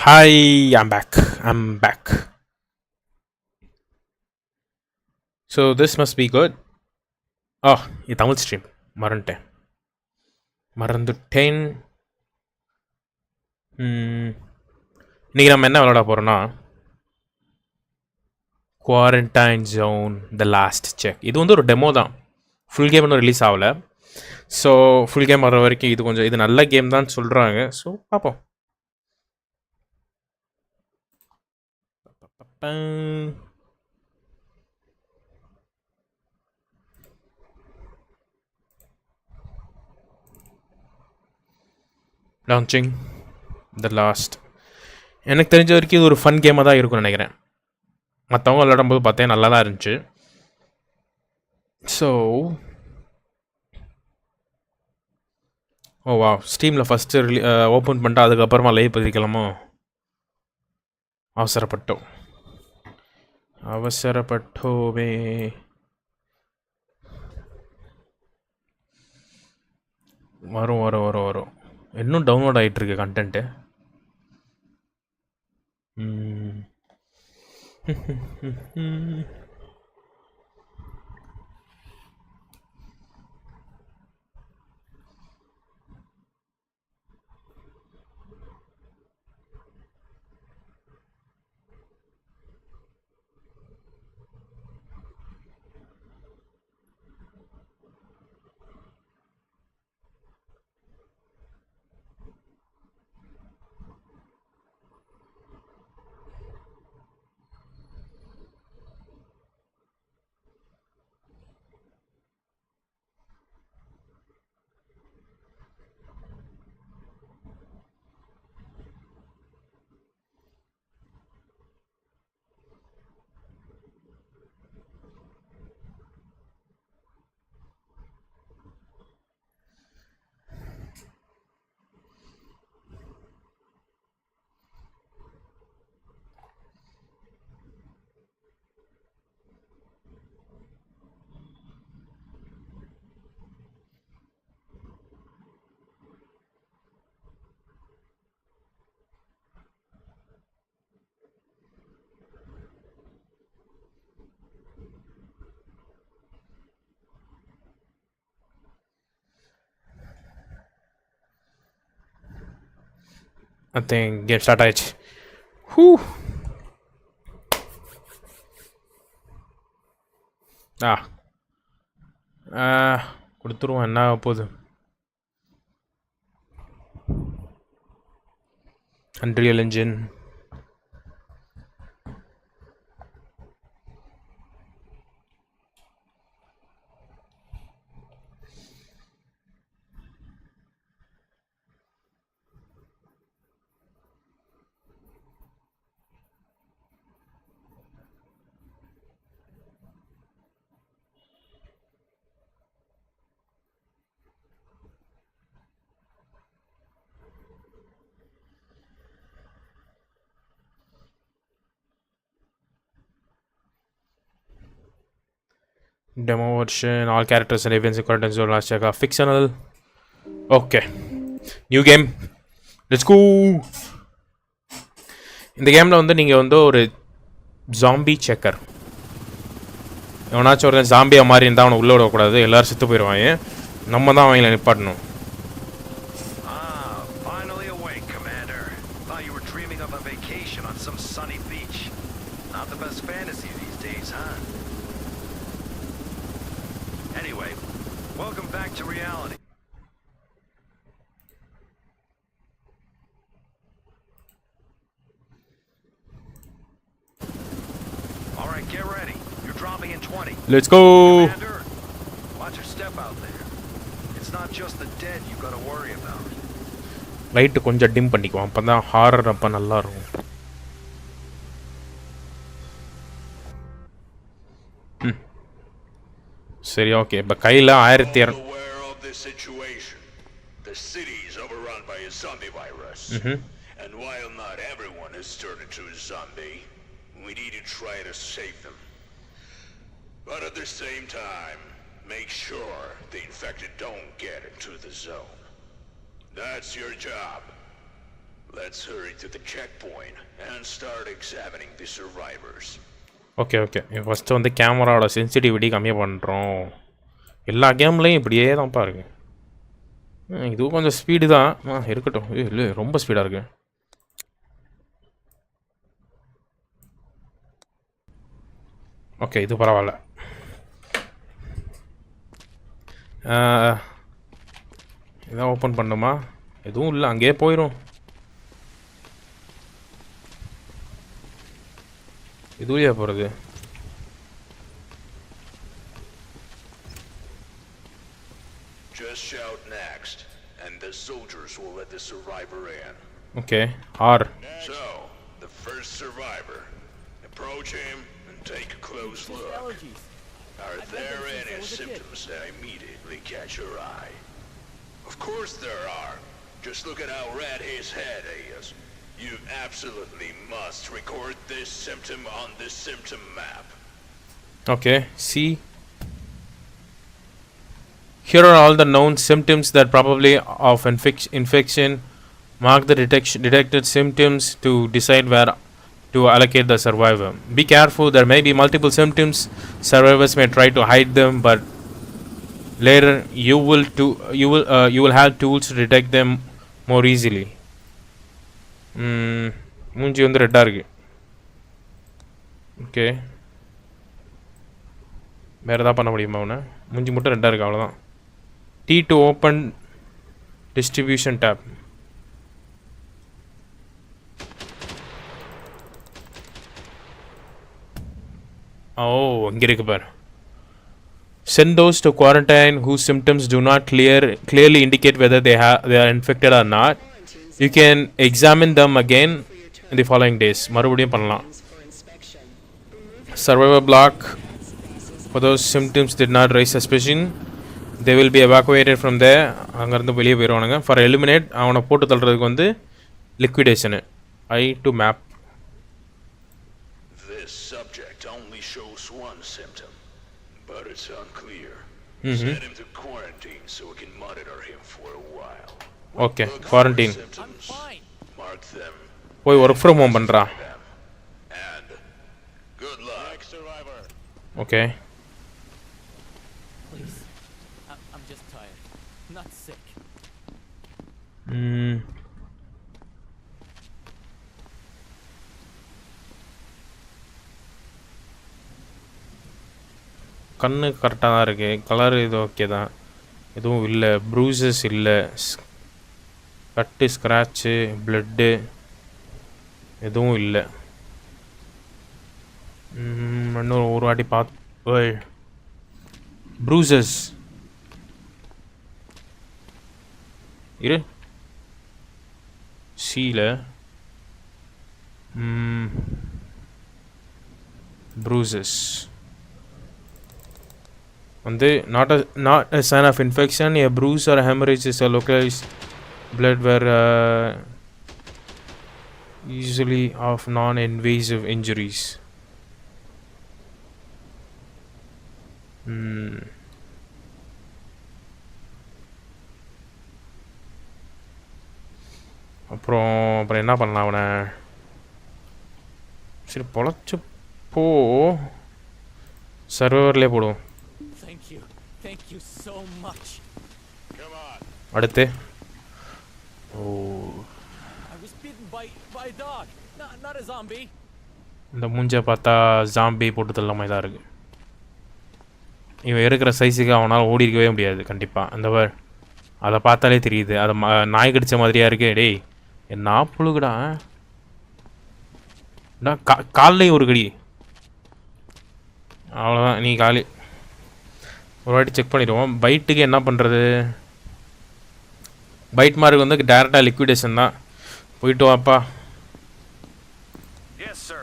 Hi, I'm back. I'm back. So this must be good. Oh, இது Tamil stream மறந்துட்டேன் மறந்துட்டேன் இன்னைக்கு நம்ம என்ன விளையாட போகிறோன்னா quarantine zone the last check. இது வந்து ஒரு டெமோ தான், ஃபுல் கேம் இன்னும் ரிலீஸ் ஆகலை. ஸோ ஃபுல் கேம் வர வரைக்கும் இது நல்ல கேம் தான் சொல்கிறாங்க. ஸோ பார்ப்போம். Launching the last. எனக்கு தெரிஞ்ச வரைக்கும் இது ஒரு ஃபன் கேமாக தான் இருக்கும்னு நினைக்கிறேன். மற்றவங்க விளையாடும்போது பார்த்தேன் நல்லா தான் இருந்துச்சு. ஸோ ஓ வா, ஸ்டீமில் ஃபஸ்ட்டு ஓப்பன் பண்ணிட்டு அதுக்கப்புறமா லைவ் பதிக்கலாமோ? அவசரப்பட்டோமே. வரும் இன்னும் டவுன்லோட் ஆகிட்டுருக்கு content. I think game start ஆயிடுச்சு. கொடுத்துருவோம், என்ன போகுது. Unreal Engine. Demo version, all characters and events according to last check are fictional. Okay, new game, let's go. இந்த கேமில் வந்து நீங்கள் வந்து ஒரு ஜாம்பி செக்கர், எவனாச்சும் ஒரு ஜாம்பியாக மாதிரி இருந்தால் அவனை உள்ளே விடக்கூடாது, எல்லோரும் செத்து போயிடுவாங்க. நம்ம தான் அவங்கள நிப்பாட்டணும். Anyway, welcome back to reality. All right, get ready. You're dropping in 20. Let's go. Commander, watch your step out there. It's not just the dead you got to worry about. Light கொஞ்சம் dim பண்ணிக்குவோம், அப்பதான் horror அப்ப நல்லா இருக்கும். சரி, okay. இப்போ கையில் 1200. The city is overrun by a zombie virus. And while not everyone has turned into a zombie, we need to try to save them. But at the same time, make sure the infected don't get into the zone. That's your job. Let's hurry to the checkpoint and start examining the survivors. Okay okay first வந்து கேமராவோட sensitivity கம்மியாக பண்ணுறோம். எல்லா கேம்லேயும் இப்படியே தான் பாருங்க. இதுவும் கொஞ்சம் ஸ்பீடு தான். இருக்கட்டும். இல்லை ரொம்ப ஸ்பீடாக இருக்கு. ஓகே இது பரவாயில்ல. இதான் ஓப்பன் பண்ணுமா? எதுவும் இல்லை, அங்கேயே போயிடும். இதுலையா போகிறது? Just shout next, and the soldiers will let the survivor in. Okay, R. So, the first survivor. Approach him and take a close look. Are there any symptoms that immediately catch your eye? Of course there are. Just look at how red his head is. You absolutely must record this symptom on the symptom map. Okay, see. Here are all the known symptoms that probably of infection. Mark the detected symptoms to decide where to allocate the survivor. Be careful, there may be multiple symptoms. Survivors may try to hide them, but later you will have tools to detect them more easily. மூஞ்சி வந்து ரெட்டாக இருக்கு. Okay, வேறு எதாவது பண்ண முடியுமா? அவனை மூஞ்சி மட்டும் ரெட்டாக இருக்கு, அவ்வளோதான். T to open distribution tab. இங்கே இருக்கு பாரு. Send those to quarantine whose symptoms do not clearly indicate whether they are infected or not. You can examine them again in the following days. மறுபடியும் பண்ணலாம். Survivor block. For those symptoms did not raise suspicion, they will be evacuated from there. அங்கேருந்து வெளியே போயிடுவானுங்க. For eliminate, அவனை போட்டு தள்ளுறதுக்கு வந்து liquidation. I to map. This subject only shows one symptom, but it's unclear. Send him to quarantine so we can monitor him for a while. Okay, quarantine. Mark them. போய் work from home பண்ணுறா. And good luck, survivor. Okay. Please, I'm just tired, not sick. கண்ணு கரெக்டாக தான் இருக்குது. Colour இது okay தான், எதுவும் இல்லை. ப்ரூசஸ் இல்லை, கட்டு ஸ்க்ராட்சு ப்ளட்டு எதுவும் இல்லை. இன்னொரு ஒரு வாட்டி பார்த்து. ப்ரூசஸ் இரு சீல ப்ரூசஸ் வந்து not a sign of infection. A bruise or a hemorrhage is a localized blood where usually of non-invasive injuries. அப்புறம் என்ன பண்ணலாம் அவனை? சரி பொழைச்சு போ, சர்வர்லேயே போடுவோம். Thank you so much. Come on. அடுத்து I was bitten by a dog, not a zombie. இந்த மூஞ்சை பார்த்தா ஜாம்பி போட்டு தள்ளாமல் தான் இருக்குது. இவன் இருக்கிற சைஸுக்கு அவனால் ஓடி இருக்கவே முடியாது கண்டிப்பாக. அந்த அதை பார்த்தாலே தெரியுது. அதை நாய் கடித்த மாதிரியா இருக்கு. டேய் என்ன புழுகுடா, காலையும் ஒரு கடி, அவ்வளோதான். நீ காலி. ஒரு வாட்டி செக் பண்ணிடுவோம். பைட்டுக்கு என்ன பண்ணுறது? பைட் மார்க் வந்து டேரெக்டாக லிக்விடேஷன் தான். போயிட்டு வாப்பா. Yes, sir.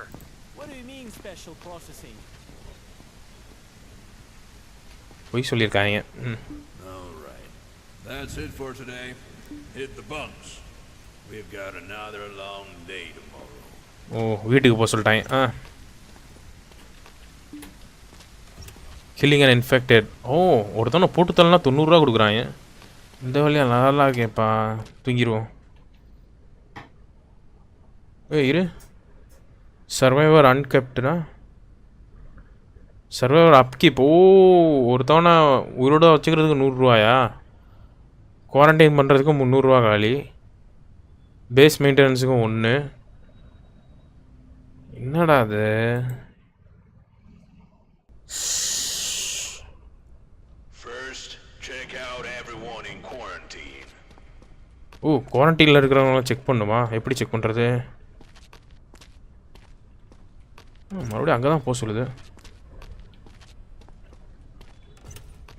What do you mean special processing? போய் சொல்லியிருக்காங்க. All right. That's it for today. Hit the bunks. We've got another long day tomorrow. வீட்டுக்கு போக சொல்லிட்டாங்க. Killing and infected. ஒருத்தவனை போட்டு தரலாம் 90 ரூபா கொடுக்குறாங்க. இந்த வழியாக நல்லா கேட்பா. தூங்கிடுவோம். இரு. சர்வைவர் அன்கெப்ட்னா சர்வைவர் அப்கீப். ஓ, ஒருத்தவனை உயிரோட வச்சுக்கிறதுக்கு 100 ரூபாயா? குவாரண்டைன் பண்ணுறதுக்கு 300 ரூபா காலி. பேஸ் மெயின்டெனன்ஸுக்கும் 1. என்னடா அது? First, check out everyone in quarantine. ஓ, குவாரண்டைனில் இருக்கிறவங்களாம் செக் பண்ணுமா? எப்படி செக் பண்ணுறது? மறுபடியும் அங்கே தான் போக சொல்லுது.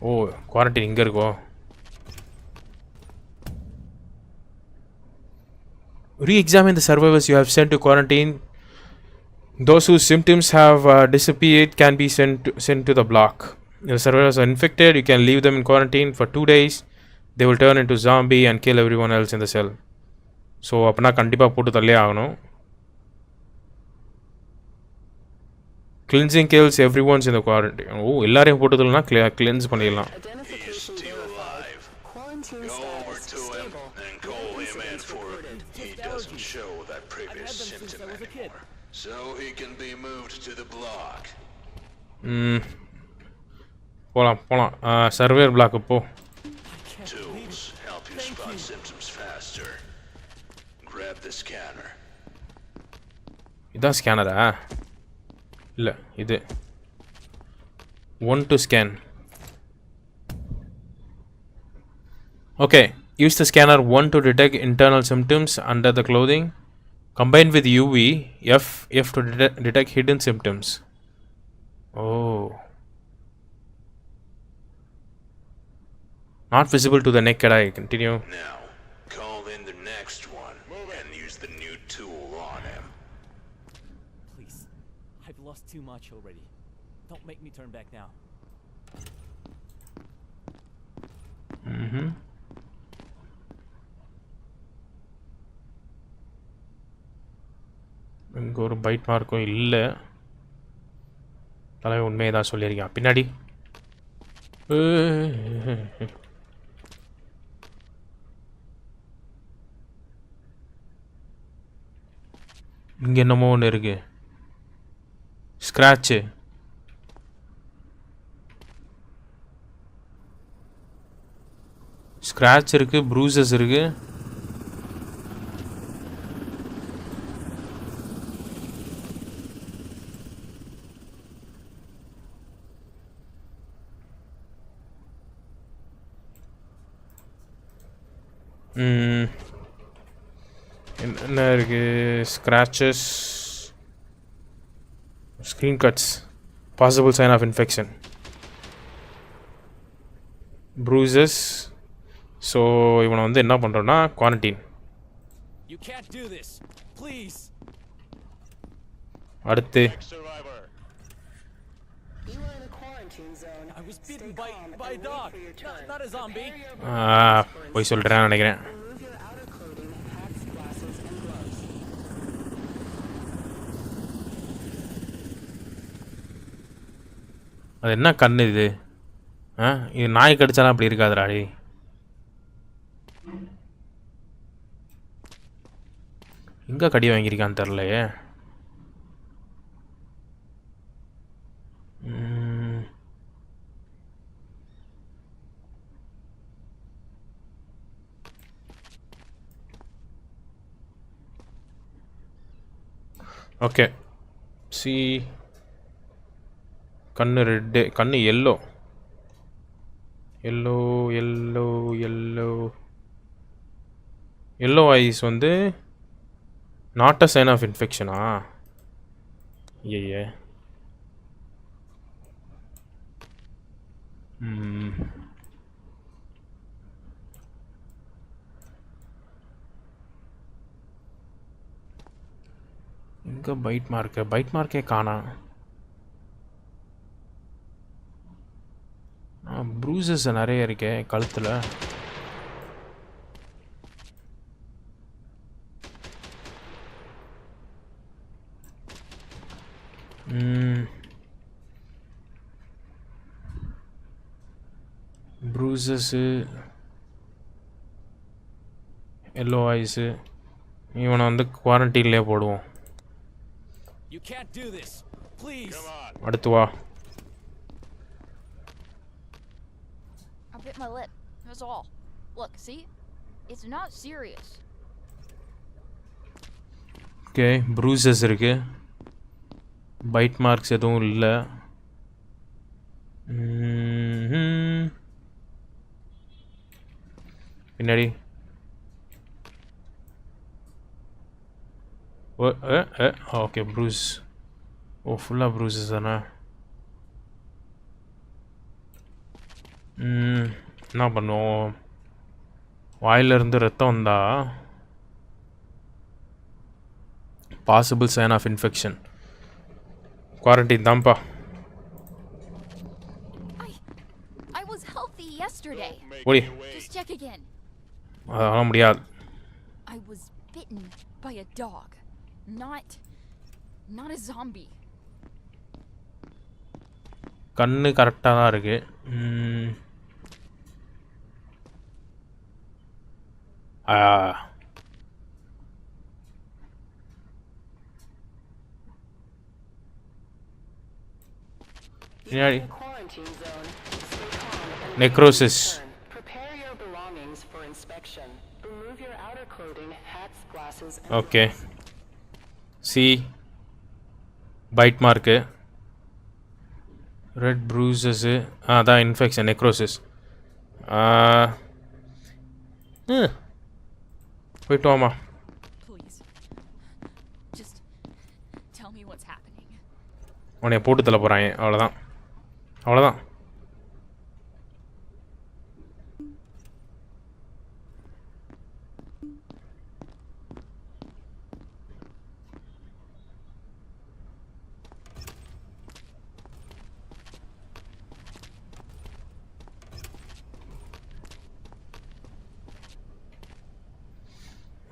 ஓ, குவாரண்டைன் இங்கே இருக்கோ? Re-examine the survivors you have sent to quarantine. Those whose symptoms have disappeared can be sent to the block. If the survivors are infected, you can leave them in quarantine for 2 days. They will turn into zombie and kill everyone else in the cell. So அப்பனா கண்டிப்பாக போட்டு தள்ளியே ஆகணும். Cleansing kills everyone's in the quarantine. ஓ, எல்லாரையும் போட்டு தள்ளனா cleanse பண்ணிடலாம். He's still alive. Go over to him and call him in for it. He doesn't show that previous symptom anymore. So he can be moved to the block. போகலாம். சர்வேர் block போ. Tools help you spot symptoms faster. Grab the scanner. இதான் ஸ்கேனரா? இல்லை, இது 1 to scan. Okay, use the scanner 1 to detect internal symptoms under the clothing. Combined with UV, F to detect hidden symptoms. Oh. Not visible to the naked eye. Continue. Now, call in the next one and use the new tool on him. Please. I've lost too much already. Don't make me turn back now. இங்கே ஒரு byte மார்க்கும் இல்லை. தலைவன் உண்மையை தான் சொல்லியிருக்கான். பின்னாடி இங்கே என்னமோ ஒன்று இருக்கு. ஸ்க்ராட்சு. ஸ்க்ராட்ச் இருக்கு, ப்ரூசஸ் இருக்கு. என்ன இருக்கு? Scratches, screen cuts, possible sign of infection, bruises. So இவனை வந்து என்ன பண்ணுறோன்னா quarantine. You can't do this. Please. அடுத்து I was bitten by a dog. Not a zombie. போய் சொல்கிறேன்னு நினைக்கிறேன். அது என்ன கண்ணு இது? இது நாய் கடிச்சாலும் அப்படி இருக்காதுடாடி. எங்கே கடி வாங்கியிருக்கான்னு தெரிலையே. ஓகே, சி கண்ணு ரெட்டு, கண்ணு yellow yellow yellow yellow yellow eyes வந்து நாட் அ சைன் ஆஃப் இன்ஃபெக்ஷனா? ஐயே. எங்கே பைட் மார்க்கே காணா. ப்ரூசஸ் நிறைய இருக்கே கழுத்தில். ப்ரூசஸ்ஸு, எல்லோ ஐஸு, இவனை வந்து குவாரண்டைன்லயே போடுவோம். You can't do this. Please. அடுத்து வா. I bit my lip. That's all. Look, see? It's not serious. Okay, bruises இருக்கு. பைட் மார்க்ஸ் எதுவும் இல்லை. பின்னாடி ஓகே ப்ரூஸ். ஓ ஃபுல்லாக ப்ரூசஸ் தானே. என்ன பண்ணுவோம், வாயிலிருந்து ரத்தம் வந்தா possible sign of infection. Quarantine தான்ப்பா. I was healthy yesterday. ஓடி. Just check again. அதெல்லாம் முடியாது. I was bitten by a dog. Not a zombie. கண்ணு கரெக்டாக தான் இருக்கு. பின்னாடி necrosis. Okay, see bite mark, red bruises, அதான் இன்ஃபெக்ஷன், நெக்ரோசிஸ். போயிட்டு வாமா. Please. Just tell me what's happening. உன்னைய போட்டு தள்ள போகிறாங்க, அவ்வளோதான் அவ்வளோதான்.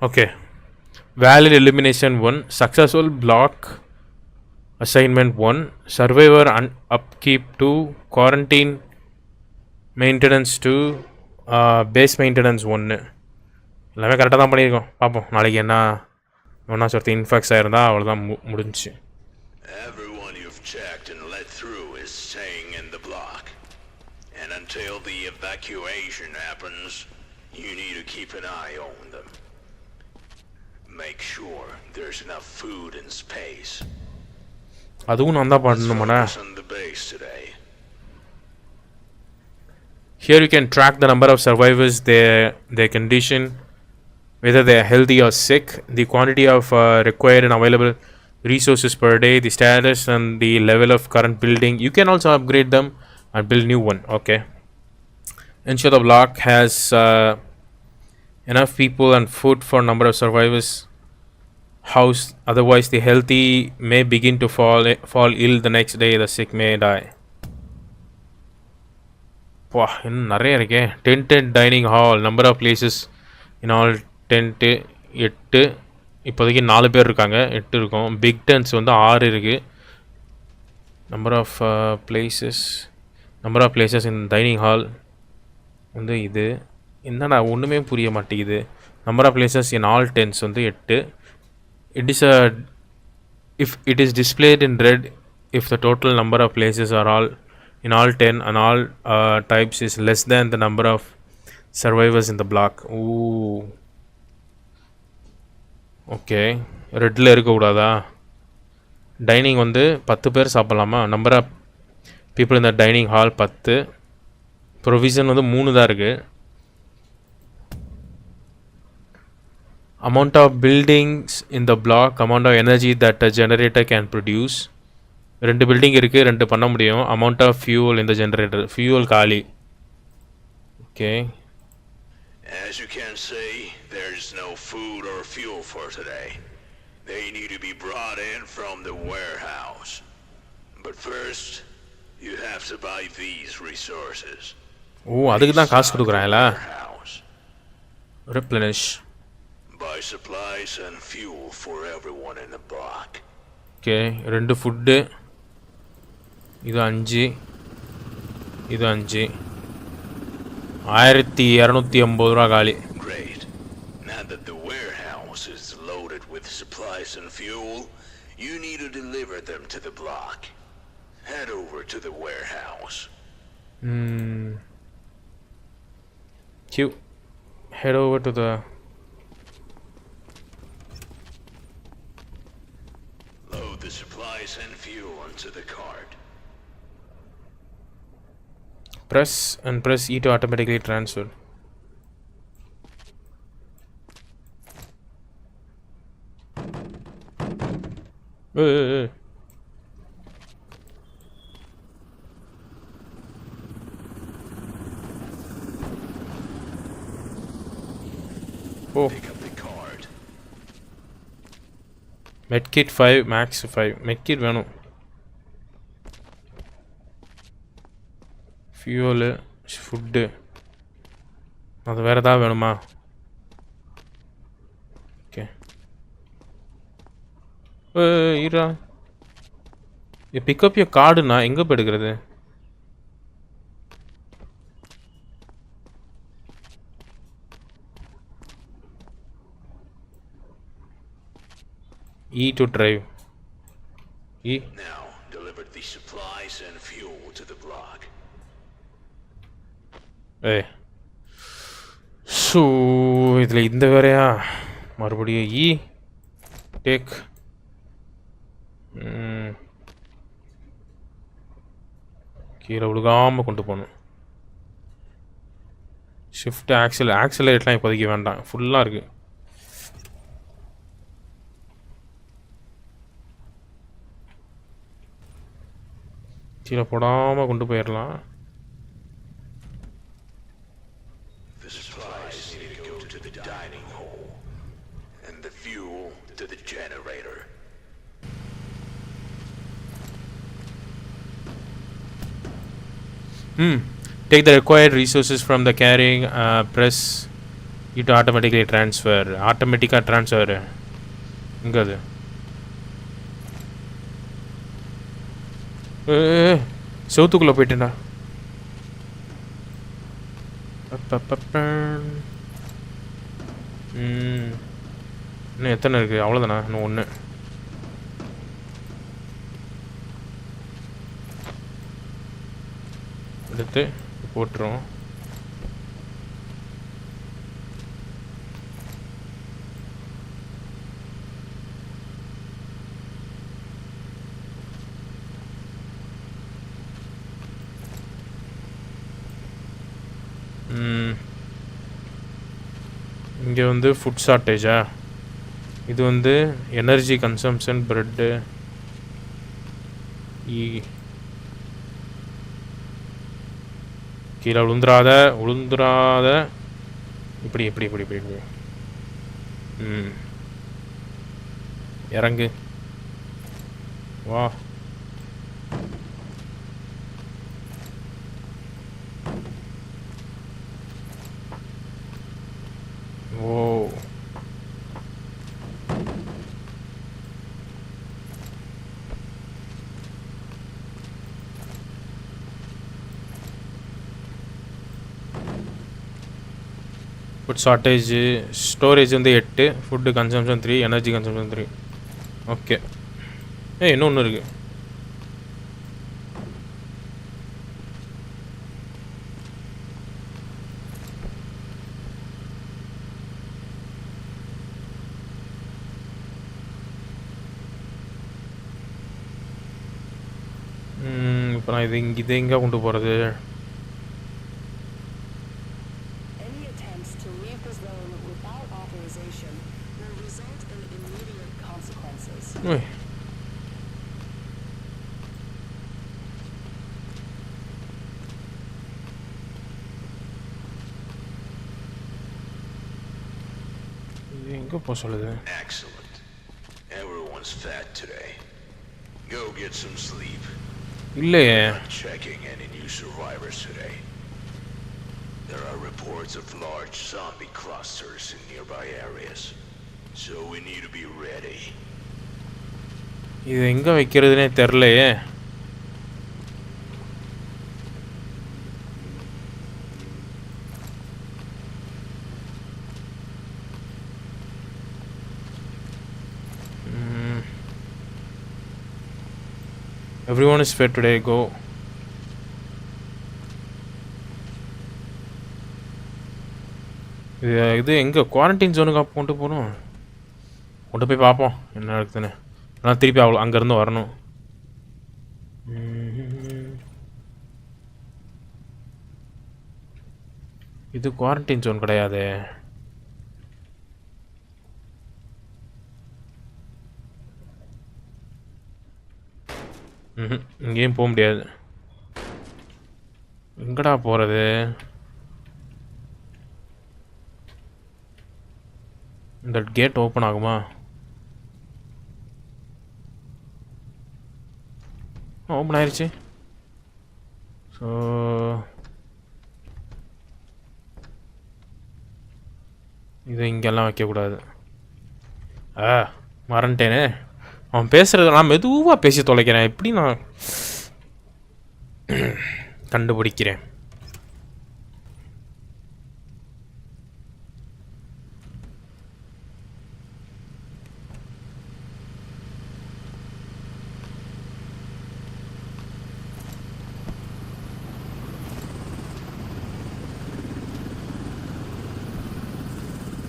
Okay, valid elimination 1, successful block assignment 1, survivor and upkeep 2, quarantine maintenance 2, base maintenance 1. எல்லாமே கரெக்டாக தான் பண்ணியிருக்கோம். பார்ப்போம் நாளைக்கு என்ன ஒன்றா சொல்லிட்டு இன்ஃபெக்ட்ஸ் ஆயிருந்தால் அவ்வளோதான் முடிஞ்சிச்சு. Everyone you've checked and let through is staying in the block. And until the evacuation happens, you need to keep an eye on them. Make sure there's enough food and space. அதுவும் நான் தான் பண்ணணுமாண்ணா. On the base today. Here you can track the number of survivors, their condition, whether they are healthy or sick, the quantity of required and available resources per day, the status and the level of current building. You can also upgrade them and build new one. Okay. Ensure the block has enough people and food for number of survivors house, otherwise the healthy may begin to fall ill the next day, the sick may die. வா, இன்னும் நிறைய இருக்கே. Tented dining hall, number of places in all tent 8. இப்போதைக்கு 4 பேர் இருக்காங்க, 8 இருக்கும். Big tents வந்து 6 இருக்குது. Number of places in dining hall வந்து இது என்னடா ஒன்றுமே புரிய மாட்டேங்குது. Number of places in all tents வந்து 8. If it is displayed in red if the total number of places are all in all 10 and all types is less than the number of survivors in the block. Ooh, okay, ரெட்டில் இருக்கக்கூடாதா? Dining வந்து 10 பேர் சாப்பிட்லாமா? Number of people இந்த dining hall 10. Provision வந்து 3 தான் இருக்குது. amount of buildings in the block, amount of energy that a generator can produce. 2 building இருக்குது, 2 பண்ண முடியும். amount of fuel in the generator, fuel காலி. okay, As you can see, there's no food or fuel for today. They need to be brought in from the warehouse. But first, you have to buy these resources. அதுக்கு தான் காசு கொடுக்குறாங்களா? replenish. Buy supplies and fuel for everyone in the block. okay, 2 food, இது 5, இது 5. 1250 ரூபா காலி. Great. Now that the warehouse is loaded with supplies and fuel, you need to deliver them to the block. Head over to the warehouse. Q. Head over to the... Load the supplies and fuel onto the cart. Press and press E to automatically transfer. Hey. Oh. Pick up the card. Medkit 5, max 5. Medkit வேணும். Fuel, food. அது வேற ஏதாவது வேணுமா? Okay. ஈரா. You pick up your card னா எங்க போய் எடுக்கிறது? E to drive. E. Now, deliver the supplies and fuel to the block. ஏய். ஸோ இதில் இந்த வேறையா மறுபடியும் E. Take. கீழே விழுகாமல் கொண்டு போகணும். ஷிஃப்ட் ஆக்சிலேட்லாம் இப்போதைக்கு வேண்டாம், ஃபுல்லாக இருக்குது. கீழே போடாமல் கொண்டு போயிடலாம். The supplies need to go to the dining hall, and the fuel to the generator. Take the required resources from the carrying, press it to automatically transfer. Automatically transfer. இங்கே அது செவுத்துக்குள்ளே போயிட்டேன்டா. இன்னும் எத்தனை இருக்குது? அவ்வளோதானா? இன்னும் ஒன்று. எடுத்து போட்டுரும். இங்கே வந்து ஃபுட் ஷார்ட்டேஜா? இது வந்து எனர்ஜி கன்சம்ஷன், ப்ரெட்டு. கீழே உளுந்துராத. இப்படி இப்படி இப்படி இப்படி இப்படி. இறங்கு வா. ஓ ஃபுட் ஷார்ட்டேஜ். ஸ்டோரேஜ் வந்து 8, food consumption 3, energy consumption 3. Okay. இன்னொன்று இருக்குது. இப்போ நான் இதை எங்கே கொண்டு போகிறது? இது எங்கே போக சொல்லுது? Excellent. Everyone's fat today. Go get some sleep. இல்லையே. Not checking any new survivors today. There are reports of large zombie clusters in nearby areas, so we need to be ready. இது எங்கே வைக்கிறதுனே தெரிலையே. Everyone is fed today. Go. இது எங்கே quarantine ஜோனுக்கு கொண்டு போகணும். கொண்டு போய் பார்ப்போம் என்ன நடக்குதுன்னு. ஆனால் திருப்பி அவ்வளோ அங்கேருந்து வரணும். இது குவாரண்டைன் ஜோன் கிடையாது. இங்கேயும் போக முடியாது. எங்கடா போகிறது? இந்த கேட் ஓப்பன் ஆகுமா? ஓப்பன் ஆயிடுச்சு. ஸோ இதை இங்கெல்லாம் வைக்கக்கூடாது. மறந்துட்டேனே. அவன் பேசுகிறது நான் மெதுவாக பேசி தொலைக்கிறேன். எப்படி நான் கண்டுபிடிக்கிறேன்?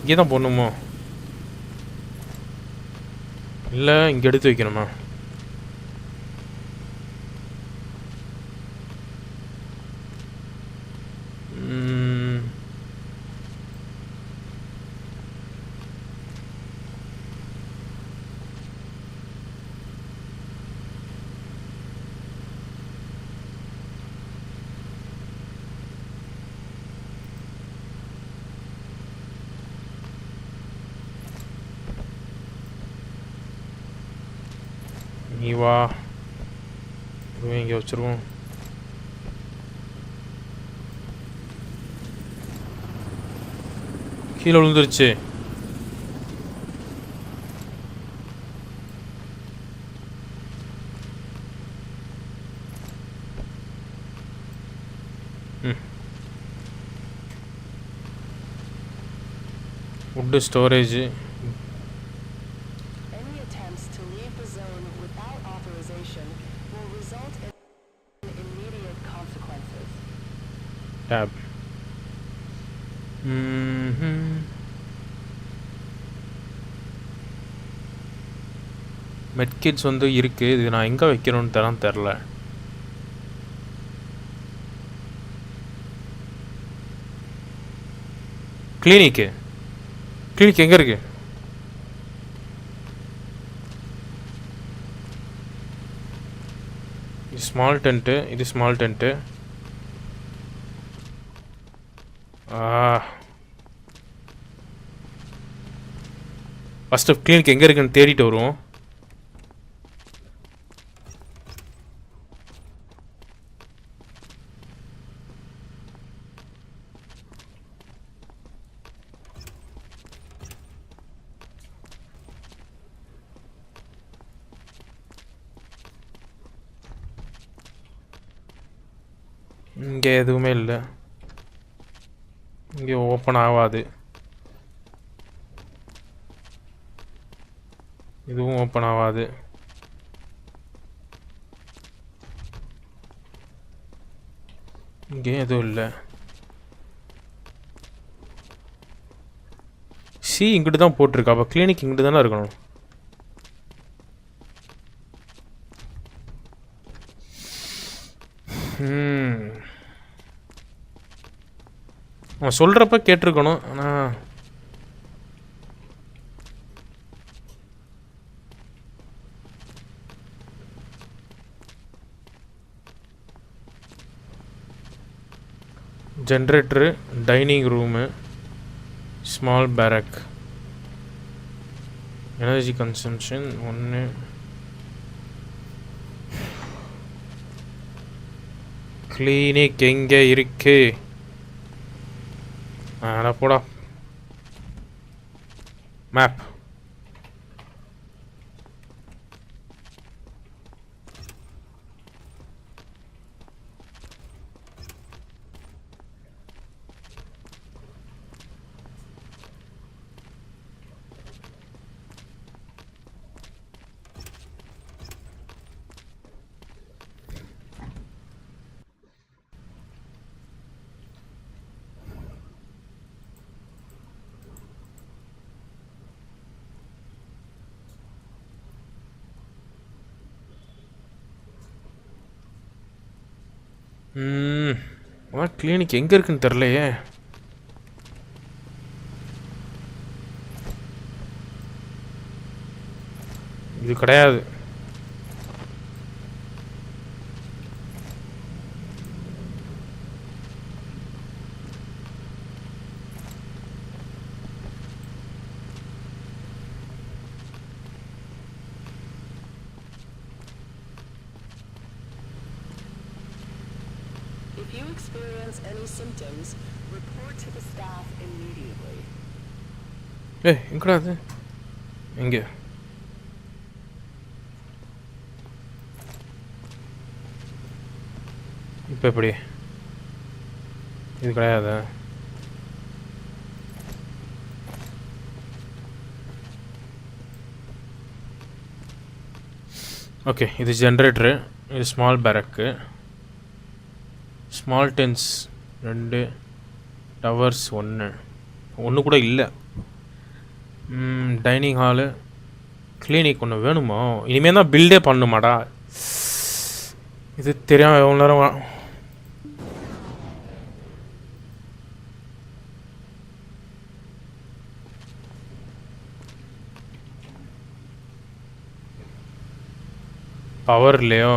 இங்கே தான் போடணுமோ இல்லை இங்கே எடுத்து வைக்கணுமா? நீ வா. இதுவே இங்கே வச்சுருவோம். கீழே விழுந்துருச்சு. Would storage. Tab. மெட்கிட்ஸ் வந்து இருக்குது. இது நான் எங்கே வைக்கணும்னு தரம் தெரில. கிளினிக் எங்கே இருக்கு? இது ஸ்மால் டென்ட்டு. இது ஸ்மால் டென்ட்டு. ஃபஸ்ட்டு கிளினிக் எங்கே இருக்குன்னு தேடிட்டு வருவோம். இங்கே எதுவுமே இல்லை. இங்கே ஓப்பன் ஆகாது. இதுவும் ஓப்பன் ஆகாது. இங்கே எதுவும் இல்லை. சி இங்கிட்டு தான் போட்டிருக்கு. அப்போ கிளினிக் இங்கிட்டு தானே இருக்கணும். அவன் சொல்கிறப்ப கேட்டிருக்கணும். ஆனால் generator, dining room, small barrack, energy consumption 1. Clinic எங்கே இருக்கு? போடா மேப். அதான் கிளினிக் எங்கே இருக்குன்னு தெரிலையே. இது கிடையாது. If you experience any symptoms, report to the staff immediately. எங்கடா அது? எங்கே? இப்போ எப்படி? இது கிடையாது. ஓகே, இது ஜென்ரேட்டரு, இது ஸ்மால் பேரக்கு, ஸ்மால் டென்ஸ் 2, டவர்ஸ் 1 கூட இல்லை. டைனிங் ஹாலு, கிளினிக் ஒன்று வேணுமா? இனிமேல் தான் பில்டே பண்ணுமாடா. இது தெரியாமல் எவ்வளோ நேரம் பவர் இல்லையோ?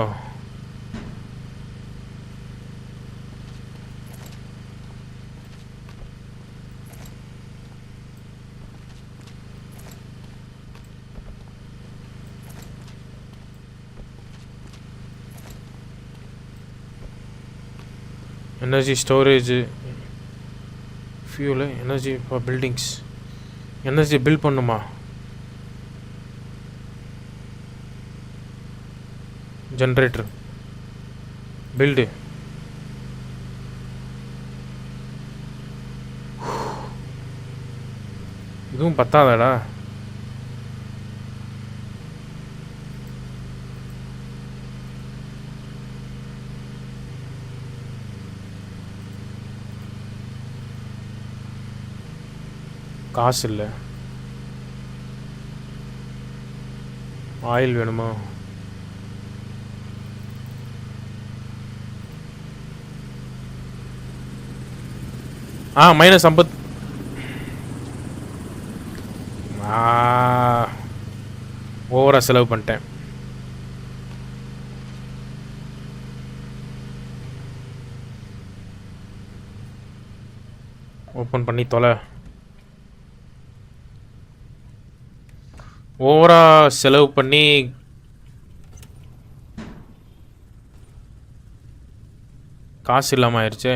Energy storage, fuel, energy for buildings. Energy bill பண்ணுமா? Generator build. இதுவும் பத்தாதாடா. காசு இல்லை. ஆயில் வேணுமா? -50. ஓவராக செலவு பண்ணிட்டேன். ஓப்பன் பண்ணி தொலை. ஓவராக செலவு பண்ணி காசு இல்லாமல் ஆயிடுச்சே.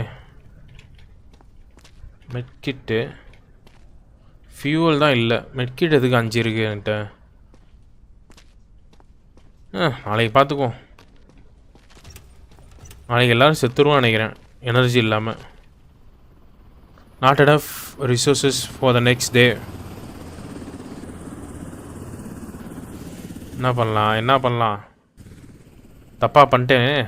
மெட்கிட்டு, ஃபியூவல் தான் இல்லை. மெட்கிட் எதுக்கு 5 இருக்கு என்கிட்ட? நாளைக்கு பார்த்துக்குவோம். நாளைக்கு எல்லோரும் செத்துருவோம் நினைக்கிறேன் எனர்ஜி இல்லாமல். Not enough resources for the next day. என்ன பண்ணலாம்? தப்பாக பண்ணிட்டேன்.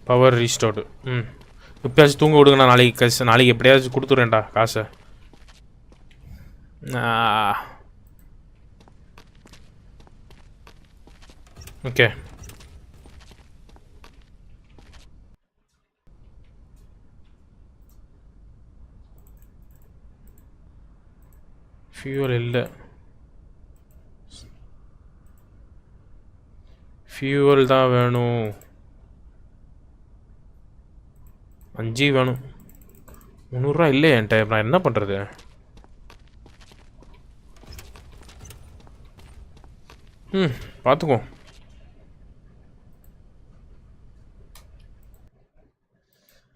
Power restored. இப்போயாச்சும் தூங்க விடுங்க. நான் நாளைக்கு எப்படியாச்சும் கொடுத்துட்றேன்டா காசை. ஓகே, ஃபியூவல் இல்லை. ஃபியூவல் தான் வேணும். 5 வேணும். 300 ரூபா இல்லை என்கிட்ட. நான் என்ன பண்ணுறது? பார்த்துக்குவோம்.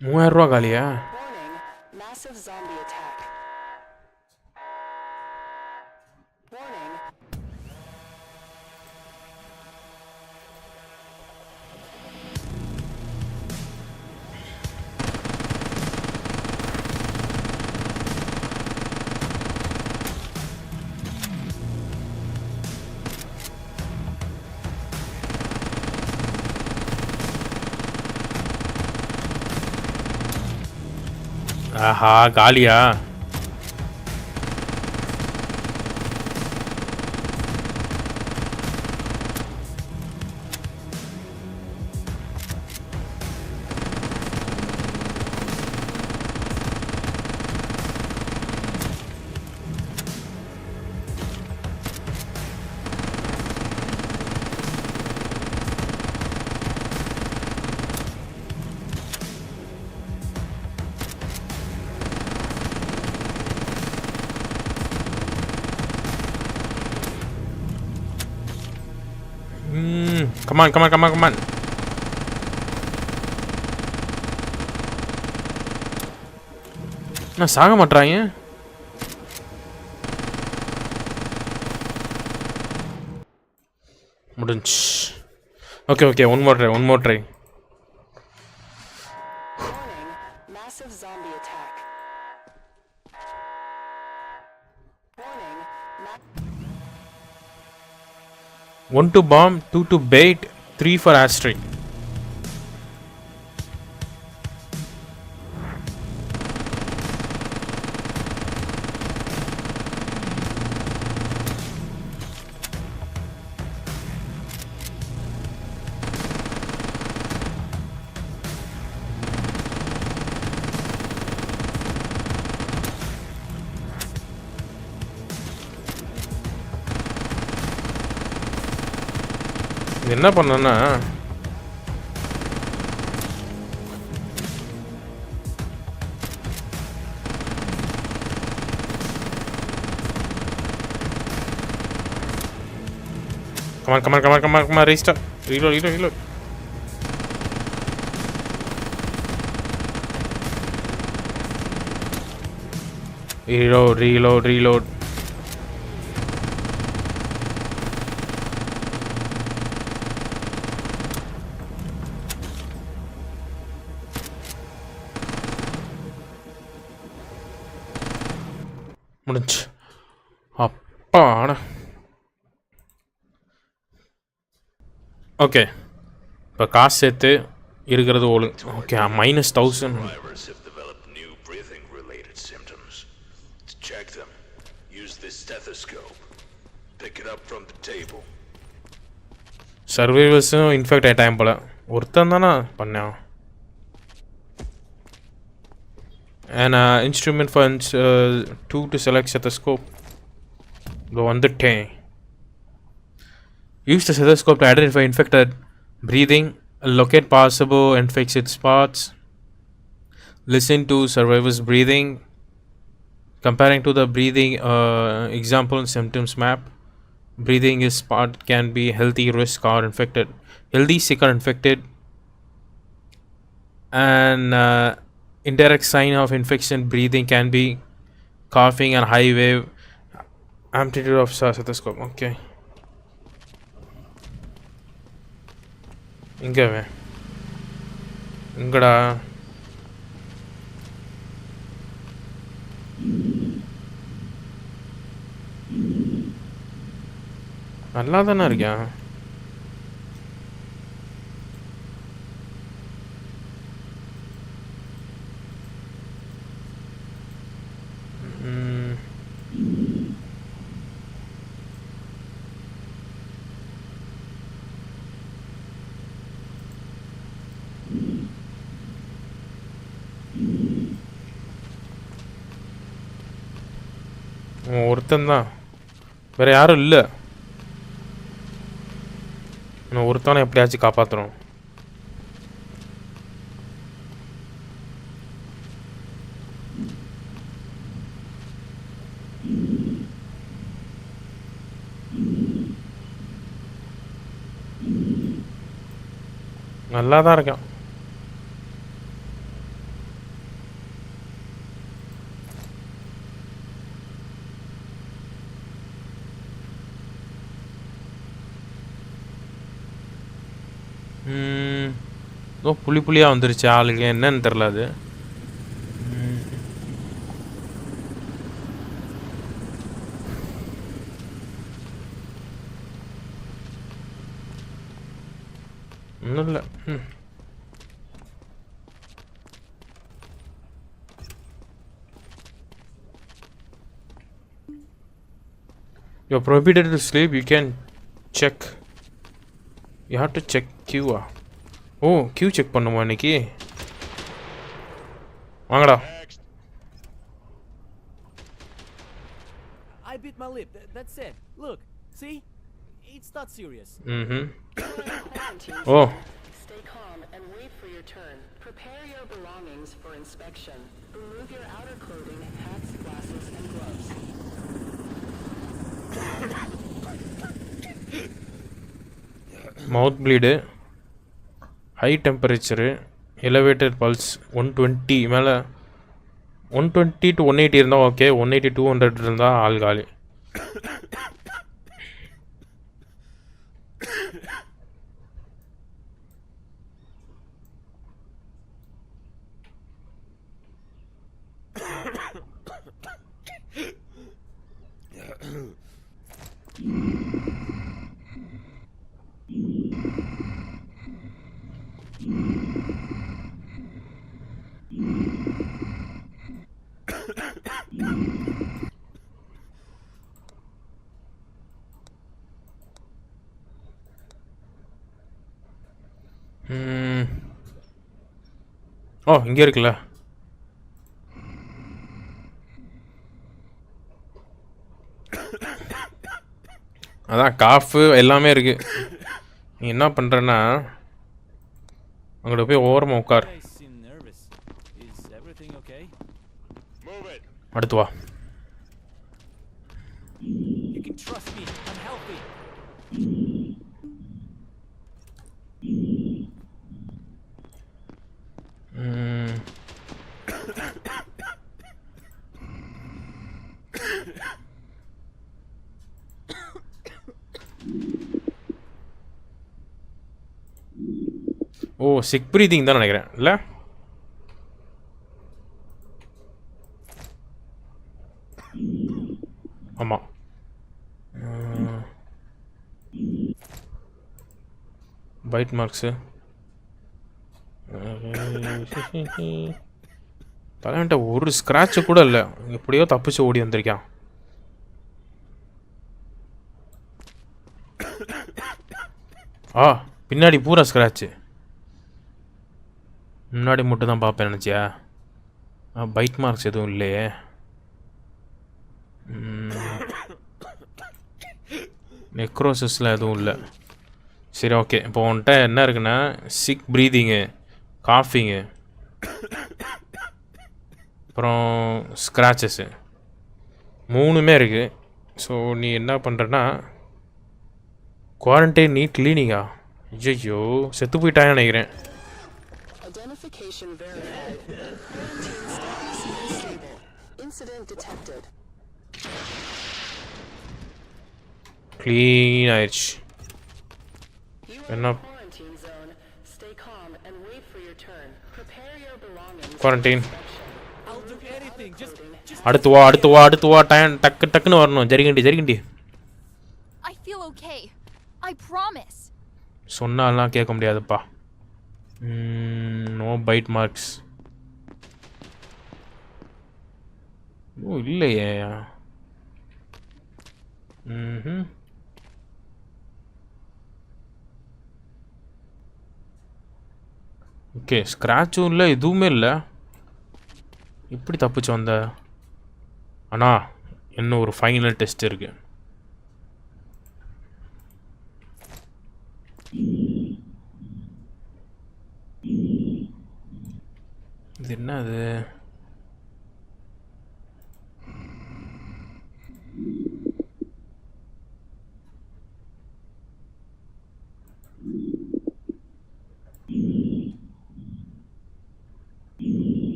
$3000 காலியா? Warning, massive zombie attack. Warning. ஆஹா காலியா? Come on, come on, come on, come on. நான் சாக மாட்றாங்க. முடிஞ்சு. Okay, okay, one more try, one more try. Warning, massive zombie attack. Warning, 1 to bomb, 2 to bait, 3 for airstrike. என்ன பண்ணனா come on, come on, come on, come on, come on, restart, reload, reload, reload. Reload, reload, reload. முடிஞ்சு. அப்பாடா. Okay, இப்போ காசு சேர்த்து இருக்கிறது okay -1000. Survivors have developed new breathing-related symptoms. To check them, use this stethoscope. Pick it up from the table. சர்வைவர்ஸும் infect ஆகிட்டாங்க போல். ஒருத்தன் தானே பண்ணான். An instrument for 2 to select stethoscope. The one the 10. Use the stethoscope to identify infected breathing, locate possible infected spots, listen to survivors' breathing, comparing to the breathing example and symptoms map. Breathing is spot can be healthy, risk, or infected. Healthy, sick, or infected, and indirect sign of infection breathing can be coughing and high wave amplitude of stethoscope. Okay, இங்கடா நல்லா தானே இருக்கேன். ஒருத்தன் தான், வேற யாரும் இல்லை. ஒருத்தவனை எப்படியாச்சும் காப்பாற்றுறோம். நல்லா தான் இருக்கான். புளி புளியாக வந்துருச்சு ஆளுக்கு, என்னன்னு தெரில. அது ஒன்றும் இல்லை. You're prohibited to sleep. You can check. You have to check queue. O queue check பண்ணுமா இன்னைக்கு வாங்கடா I bit my lip. That's it. Look, see? It's not serious. Oh. Stay calm and wait for your turn. Prepare your belongings for inspection. Remove your outer clothing, hats, glasses, and gloves. Mouth bleed. High temperature. Elevated pulse. 120 மேல 120 to 180 இருந்தா okay 180 200 இருந்தா ஆள் காலி ஓ இங்கே இருக்குல்ல அதான் காஃபு எல்லாமே இருக்கு நீ என்ன பண்ணுறன்னா அங்கிட்ட போய் ஓரமாக உட்கார் You guys seem nervous. Is everything okay? அடுத்து வா You can trust me. I'm healthy. Oh sick breathing தான் நினைக்கிறேன் இல்லை ஆமாம் பைட் மார்க்ஸு தலைவன்ட்ட ஒரு ஸ்க்ராட்சு கூட இல்லை எப்படியோ தப்பிச்சு ஓடி வந்திருக்கான் ஆ பின்னாடி பூரா ஸ்க்ராட்சு முன்னாடி மட்டும் தான் பார்ப்பேன் நினச்சியா பைட் மார்க்ஸ் எதுவும் இல்லையே நெக்ரோசஸ்லாம் எதுவும் இல்லை சரி ஓகே இப்போ உன்கிட்ட என்ன இருக்குன்னா சிக் ப்ரீதிங்கு காஃபிங்கு அப்புறம் ஸ்க்ராச்சஸ்ஸு மூணுமே இருக்குது ஸோ நீ என்ன பண்ணுறன்னா குவாரண்டைன் நீட் கிளீனிங்கா ஐயோ செத்து போயிட்டான்னு நினைக்கிறேன் Identification verified. Quarantine status unstable. Incident detected. Clean ஆயிடுச்சு You are in என்ன a quarantine zone. Stay calm and wait for your turn. Prepare your belongings. Quarantine I'll do anything. Just அடுத்து வா டக்குன்னு வரணும் ஜரிகண்டி I feel okay. I promise. சொன்னாலாம் கேட்க முடியாதுப்பா no byte marks ஓ இல்லையே ஓகே ஸ்க்ராட்சும் இல்லை எதுவுமே இல்லை இப்படி தப்பிச்சு வந்த அண்ணா இன்னும் ஒரு ஃபைனல் டெஸ்ட் இருக்கு இது என்ன அது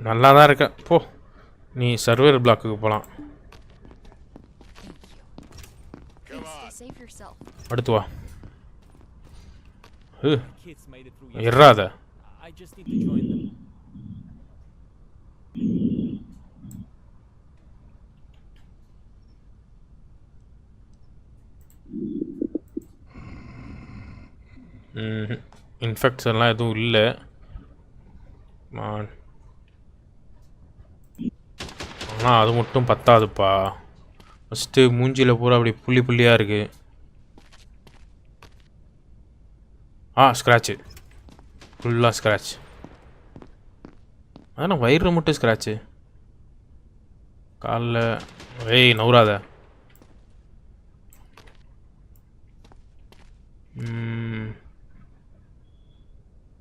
நல்லா தான் இருக்க போ நீ சர்வர் பிளாக்குக்கு போகலாம் Please stay safe yourself. அடுத்து வா kids made it through. எறாத I just need to join them. Infects எல்லாம் எதுவும் இல்லை அது மட்டும் பத்தாதுப்பா. ஃபஸ்ட்டு மூஞ்சியில் பூரா அப்படி புள்ளி புள்ளியாக இருக்குது. ஸ்க்ராட்சு ஃபுல்லாக ஸ்க்ராட்ச். அதான் வயிறு மட்டும் ஸ்க்ராட்சு. காலில் நவுறாத.